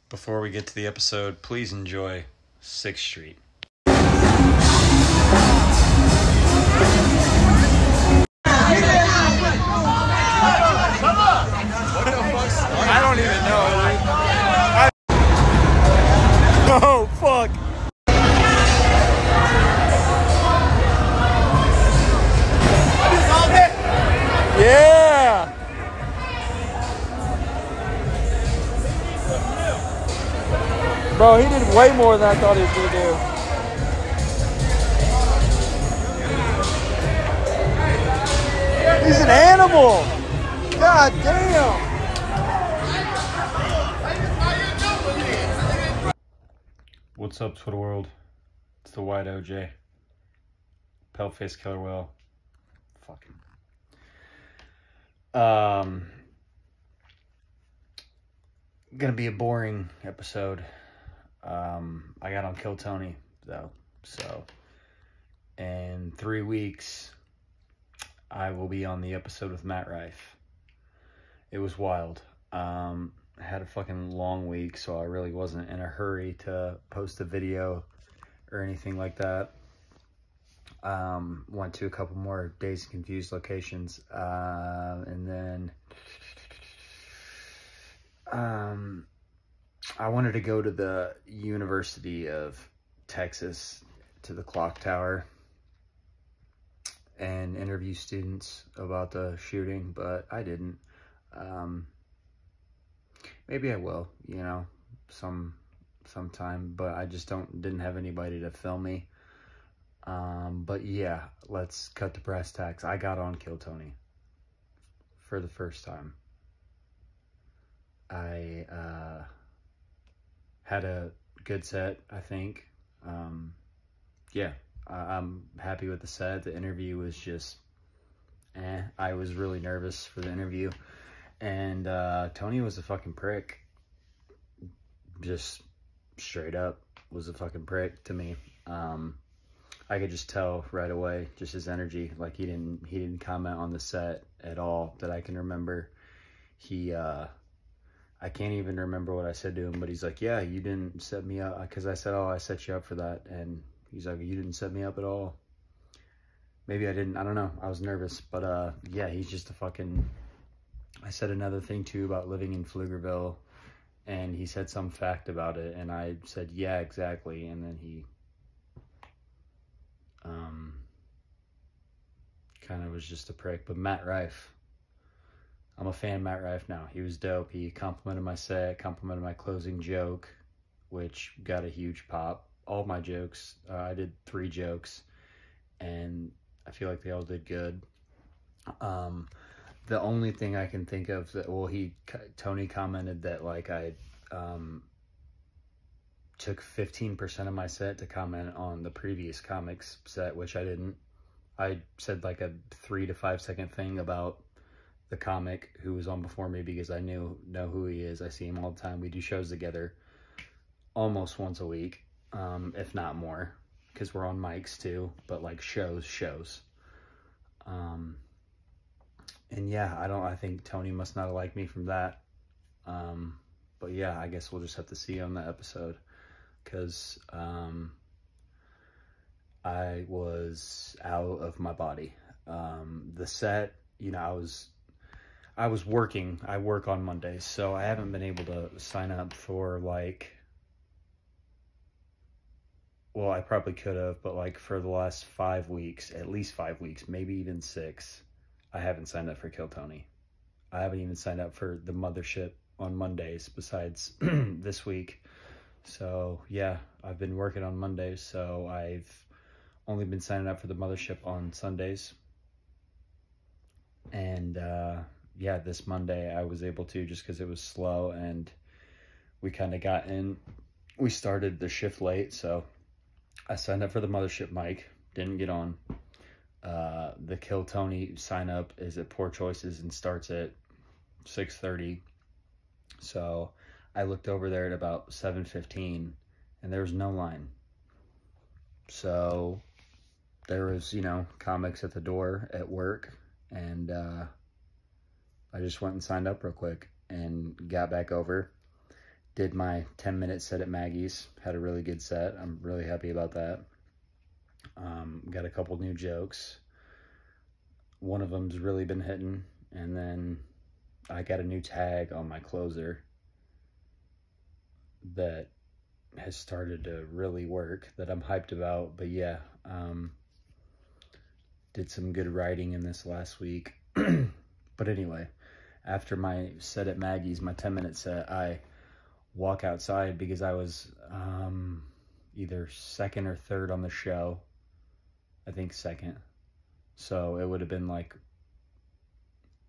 Before we get to the episode, please enjoy 6th Street. I don't even know. Oh, fuck. Yeah. Bro, he did way more than I thought he was going to do. He's an animal. God damn. What's up, Twitter world? It's the White OJ. Paleface Killer Whale. Fucking. Gonna be a boring episode. I got on Kill Tony though, so in 3 weeks I will be on the episode with Matt Rife. It was wild. I had a fucking long week, so I really wasn't in a hurry to post a video or anything like that. Went to a couple more Dazed and Confused locations, and then I wanted to go to the University of Texas, to the clock tower, and interview students about the shooting, but I didn't. Maybe I will, you know, sometime, but I just didn't have anybody to film me. But yeah, let's cut to brass tacks. I got on Kill Tony for the first time. I had a good set, I think. Yeah, I'm happy with the set. The interview was just I was really nervous for the interview, and Tony was a fucking prick. Just straight up was a fucking prick to me. I could just tell right away, just his energy. Like he didn't comment on the set at all that I can remember. I can't even remember what I said to him, but he's like, yeah, you didn't set me up, because I said, oh, I set you up for that, and he's like, you didn't set me up at all. Maybe I didn't, I don't know, I was nervous, but yeah, he's just a fucking, I said another thing too about living in Pflugerville, and he said some fact about it, and I said, yeah, exactly, and then he kind of was just a prick. But Matt Rife, I'm a fan of Matt Rife now. He was dope. He complimented my set, complimented my closing joke, which got a huge pop. All my jokes, I did 3 jokes, and I feel like they all did good. The only thing I can think of that, well, Tony commented that like I took 15% of my set to comment on the previous comics set, which I didn't. I said like a 3 to 5 second thing about the comic who was on before me, because I know who he is. I see him all the time. We do shows together almost once a week, if not more, because we're on mics too, but like shows. And yeah, I think Tony must not have liked me from that. But yeah, I guess we'll just have to see on the episode, because I was out of my body. The set, you know, I was working. I work on Mondays, so I haven't been able to sign up for like, well, I probably could have, but like for the last 5 weeks, at least 5 weeks, maybe even 6, I haven't signed up for Kill Tony. I haven't even signed up for the Mothership on Mondays besides this week. So yeah, I've been working on Mondays, so I've only been signing up for the Mothership on Sundays. And yeah, this Monday I was able to, just because it was slow, and we kind of we started the shift late, so I signed up for the Mothership mic, didn't get on. The Kill Tony sign up is at Poor Choices and starts at 6:30. So I looked over there at about 7:15, and there was no line. So there was, you know, comics at the door at work, and I just went and signed up real quick and got back over. did my 10-minute set at Maggie's. Had a really good set. I'm really happy about that. Got a couple new jokes. One of them's really been hitting. And then I got a new tag on my closer that has started to really work, that I'm hyped about. But yeah, did some good writing in this last week. But anyway, after my set at Maggie's, my 10-minute set, I walk outside because I was either second or third on the show. I think second. So it would have been like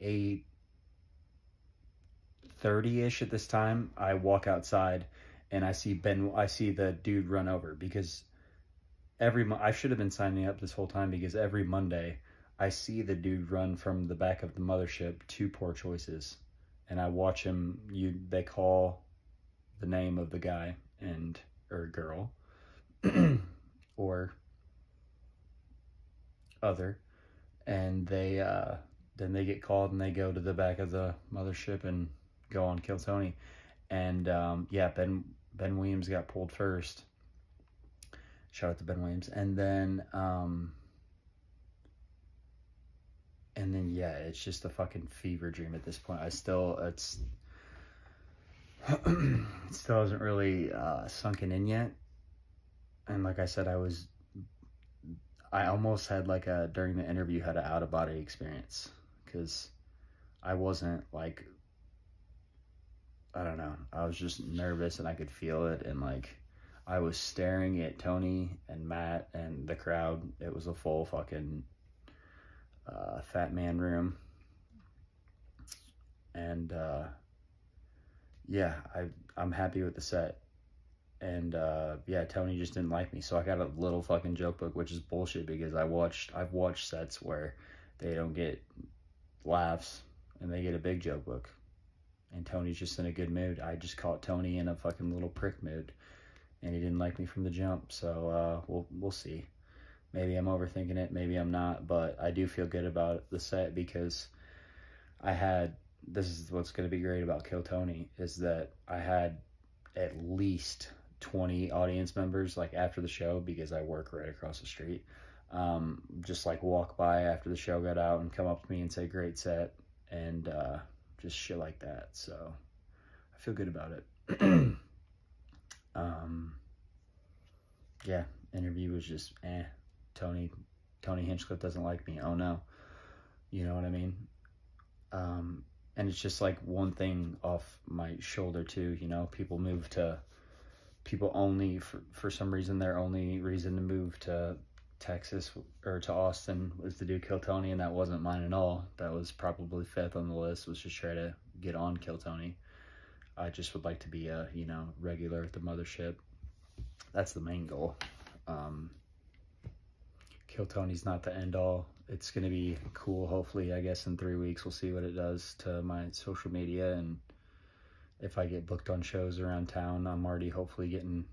8:30-ish at this time. I walk outside and I see the dude run over, because I should have been signing up this whole time, because every Monday I see the dude run from the back of the mothership to Poor Choices, and I watch him. They call the name of the guy or girl or other, and then they get called and they go to the back of the mothership and go on Kill Tony. And yeah, Ben Williams got pulled first. Shout out to Ben Williams. And then yeah, it's just a fucking fever dream at this point. It still hasn't really sunken in yet. And like I said, I almost had during the interview, had an out-of-body experience, because I wasn't like, I don't know, I was just nervous and I could feel it, and I was staring at Tony and Matt and the crowd. It was a full fucking fat man room. And yeah, I'm happy with the set. And yeah, Tony just didn't like me, so I got a little fucking joke book, which is bullshit, because I've watched sets where they don't get laughs and they get a big joke book, and Tony's just in a good mood. I just caught Tony in a fucking little prick mood, and he didn't like me from the jump. So we'll see. Maybe I'm overthinking it, maybe I'm not, but I do feel good about the set, because this is what's going to be great about Kill Tony, is that I had at least 20 audience members after the show, because I work right across the street, just walk by after the show got out and come up to me and say great set, and just shit like that. So I feel good about it. Yeah, interview was just Tony Hinchcliffe doesn't like me. Oh no, you know what I mean? And it's just one thing off my shoulder too, people only, for some reason, their only reason to move to Texas or to Austin was to do Kill Tony, and that wasn't mine at all. That was probably fifth on the list, was just try to get on Kill Tony. I just would like to be a, regular at the mothership. That's the main goal. Kill Tony's not the end all. It's going to be cool. Hopefully, I guess in 3 weeks, we'll see what it does to my social media. And if I get booked on shows around town, I'm already hopefully getting,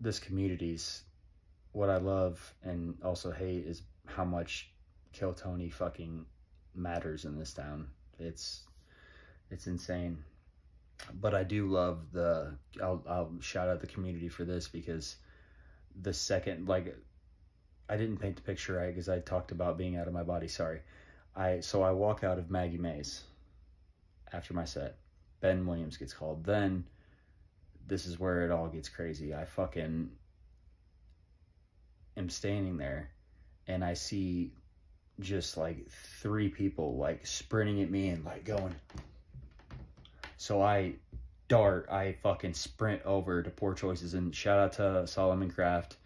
this community's, what I love and also hate is how much Kill Tony fucking matters in this town. It's insane. But I do love I'll shout out the community for this, because the second, I didn't paint the picture right, because I talked about being out of my body, sorry. So I walk out of Maggie Mae's after my set. Ben Williams gets called. Then this is where it all gets crazy. I fucking am standing there, and I see just 3 people sprinting at me and going. So I fucking sprint over to Poor Choices, and shout out to Solomon Craft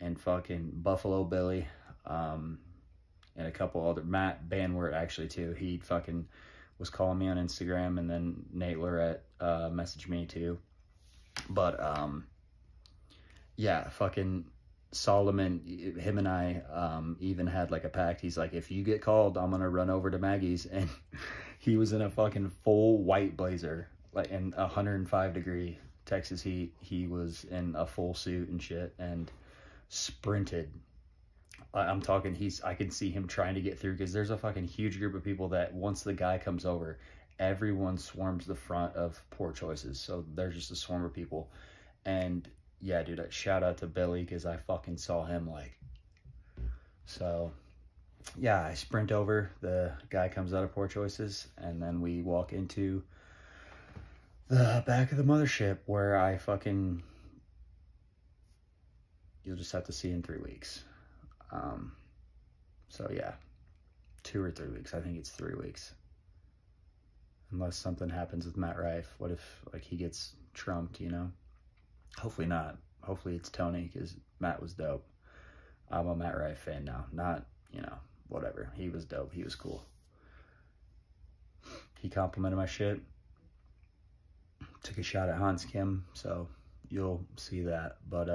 and fucking Buffalo Billy, and a couple other, Matt Banwart actually too. He fucking was calling me on Instagram, and then Nate Lorette messaged me too. But yeah, fucking Solomon, him and I even had a pact. He's like, if you get called, I'm gonna run over to Maggie's. And he was in a fucking full white blazer, in 105-degree Texas heat. He was in a full suit and shit, and sprinted. I'm talking, I can see him trying to get through, because there's a fucking huge group of people that once the guy comes over, everyone swarms the front of Poor Choices. So there's just a swarm of people. And yeah, dude, shout out to Billy, because I fucking saw him, like. So yeah, I sprint over, the guy comes out of Poor Choices, and then we walk into the back of the mothership, where I fucking, you'll just have to see in 3 weeks. So yeah, 2 or 3 weeks. I think it's 3 weeks. Unless something happens with Matt Rife. What if, like, he gets trumped, you know? Hopefully not. Hopefully it's Tony, because Matt was dope. I'm a Matt Rife fan now. Not, you know, whatever. He was dope. He was cool. He complimented my shit. Took a shot at Hans Kim, so you'll see that. But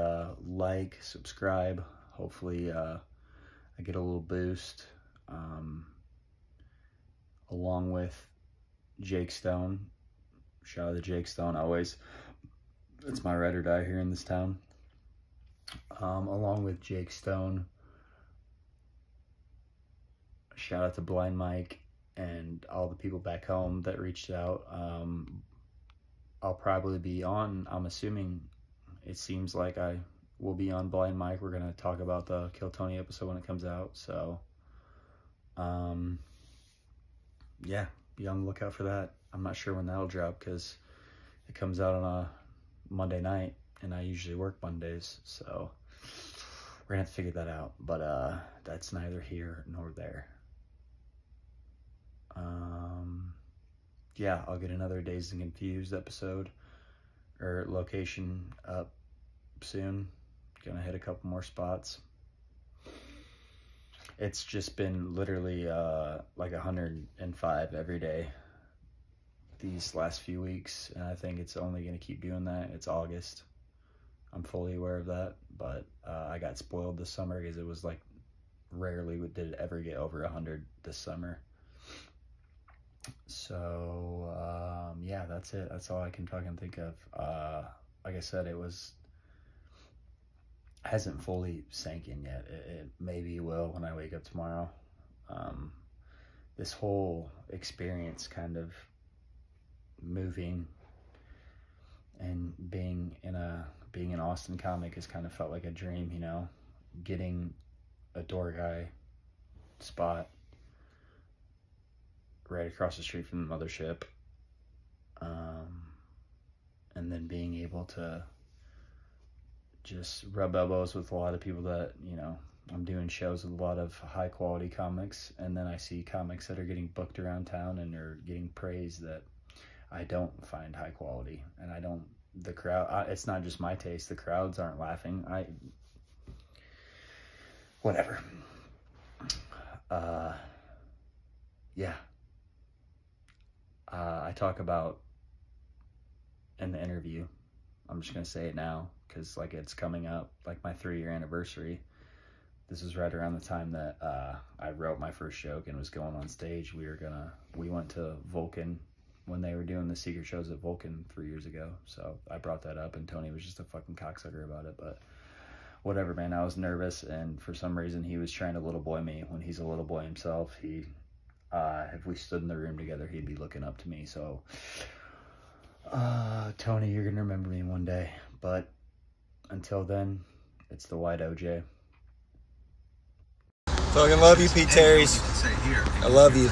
like, subscribe. Hopefully I get a little boost. Along with Jake Stone. Shout out to Jake Stone always. It's my ride or die here in this town. Along with Jake Stone, shout out to Blind Mike and all the people back home that reached out. I'll probably be on, I'm assuming, it seems like I will be on Blind Mike. We're going to talk about the Kill Tony episode when it comes out. So, yeah, be on the lookout for that. I'm not sure when that'll drop, because it comes out on a Monday night, and I usually work Mondays, so we're gonna have to figure that out. But that's neither here nor there. Yeah, I'll get another Dazed and Confused episode or location up soon. Gonna hit a couple more spots. It's just been literally like 105 every day these last few weeks, and I think it's only gonna keep doing that. It's August. I'm fully aware of that, but I got spoiled this summer, because it was like rarely did it ever get over 100 this summer. So yeah, that's it. That's all I can fucking think of. Like I said, hasn't fully sank in yet. It maybe will when I wake up tomorrow. This whole experience, kind of moving and being an Austin comic, has kind of felt like a dream, you know, getting a door guy spot right across the street from the mothership, and then being able to just rub elbows with a lot of people that, you know, I'm doing shows with a lot of high quality comics, and then I see comics that are getting booked around town and are getting praise that I don't find high quality, and the crowd, it's not just my taste, the crowds aren't laughing. Whatever. Yeah. I talk about in the interview, I'm just going to say it now, because like it's coming up, like my 3-year anniversary. This is right around the time that I wrote my first joke and was going on stage. We went to Vulcan when they were doing the secret shows at Vulcan 3 years ago. So I brought that up, and Tony was just a fucking cocksucker about it. But whatever, man. I was nervous, and for some reason he was trying to little boy me when he's a little boy himself. If we stood in the room together, he'd be looking up to me. So Tony, you're gonna remember me one day. But until then, it's the White OJ. Fucking love you, Pete Terry's. I love you.